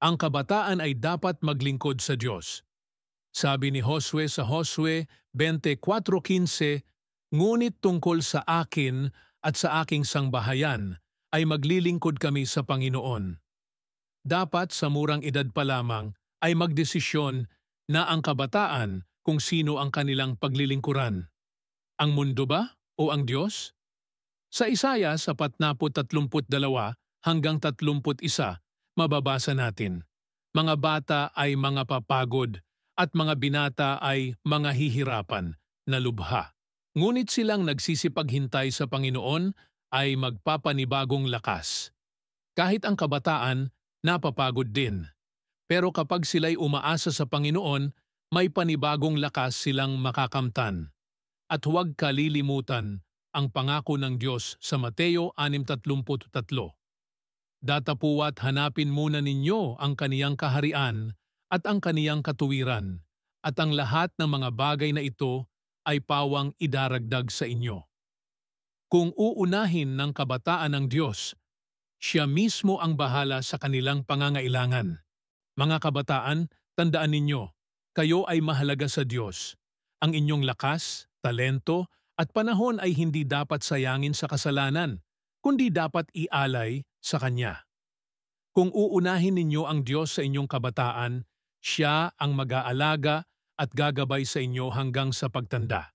Ang kabataan ay dapat maglingkod sa Diyos. Sabi ni Josue sa Josue 24:15, "Ngunit tungkol sa akin at sa aking sangbahayan ay maglilingkod kami sa Panginoon." Dapat sa murang edad pa lamang ay magdesisyon na ang kabataan kung sino ang kanilang paglilingkuran. Ang mundo ba o ang Diyos? Sa Isaya 42 hanggang 31, mababasa natin, "Mga bata ay mga papagod at mga binata ay mga hihirapan na lubha. Ngunit silang nagsisipaghintay sa Panginoon ay magpapanibagong lakas." Kahit ang kabataan, napapagod din. Pero kapag sila'y umaasa sa Panginoon, may panibagong lakas silang makakamtan. At huwag kalilimutan ang pangako ng Diyos sa Mateo 6:33. "Datapuwa't hanapin muna ninyo ang kaniyang kaharian at ang kaniyang katuwiran, at ang lahat ng mga bagay na ito ay pawang idaragdag sa inyo." Kung uunahin ng kabataan ng Diyos, siya mismo ang bahala sa kanilang pangangailangan. Mga kabataan, tandaan ninyo, kayo ay mahalaga sa Diyos. Ang inyong lakas, talento, at panahon ay hindi dapat sayangin sa kasalanan, kundi dapat ialay sa Kanya. Kung uunahin ninyo ang Diyos sa inyong kabataan, siya ang mag-aalaga at gagabay sa inyo hanggang sa pagtanda.